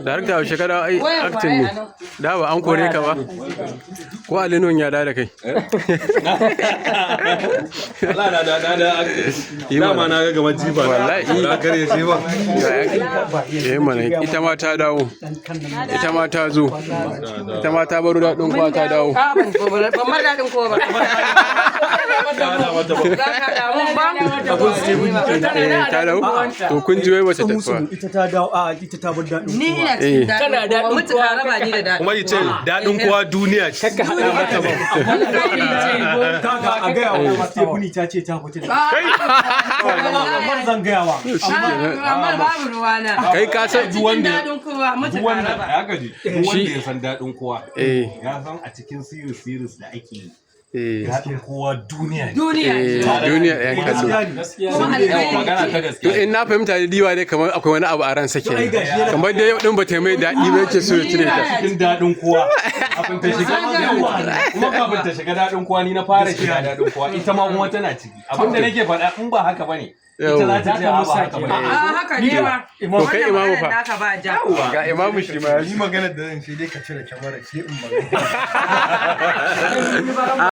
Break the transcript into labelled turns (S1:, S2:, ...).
S1: Darakta yaushe ka dawo acting ne? Da ba an kore ka ba? Ko Alinon ya da kai?
S2: Wallahi na acting. Dama na ga gaban jiba.
S1: Wallahi.
S2: Na kare shi ba.
S1: Mana ita ma ta dawo. Ita ma ta zo. Ita ma ta baro daɗin kowa ta dawo.
S3: Ban ma daɗin kowa ba.
S1: Ta dawo? To kun ji wai wace ta fa?
S4: Ita ta dawo ita ta bar daɗin kowa.
S3: Ni ina cikin daɗin kowa. Mutu ka raba ni da daɗin.
S2: Kuma yace daɗin kowa duniya ce.
S4: Kakka haɗa mata ba. Kaga a gaya wa Stefani ta ce ta fita da. Kai zan gaya wa.
S3: Amma babu ruwana.
S1: Kai ka san
S3: daɗin kowa mutu ka raba.
S2: Ya gaji. Duk wanda ya san daɗin kowa. Ya san a cikin series da ake yi. Daɗin kowa duniya ne.
S1: Duniya yan kallo.
S2: Magana ta gaskiya.
S1: To in na fahimta da diwa ne kamar akwai wani abu a ran sake. Kamar dai yau din ba ta mai daɗi ba yake so ya cire ta.
S2: Cikin daɗin kowa. Kafin ta shiga kuma kafin ta shiga daɗin kowa ni na fara shiga daɗin kowa ita ma kuma tana ciki. Abinda nake faɗa in ba haka bane. Ita za ta ce ba haka bane.
S3: Haka ne ba.
S1: To kai imamu fa. Ga imamu shi ma.
S4: Yi magana da zan sai dai ka cire kyamarar sai in magana.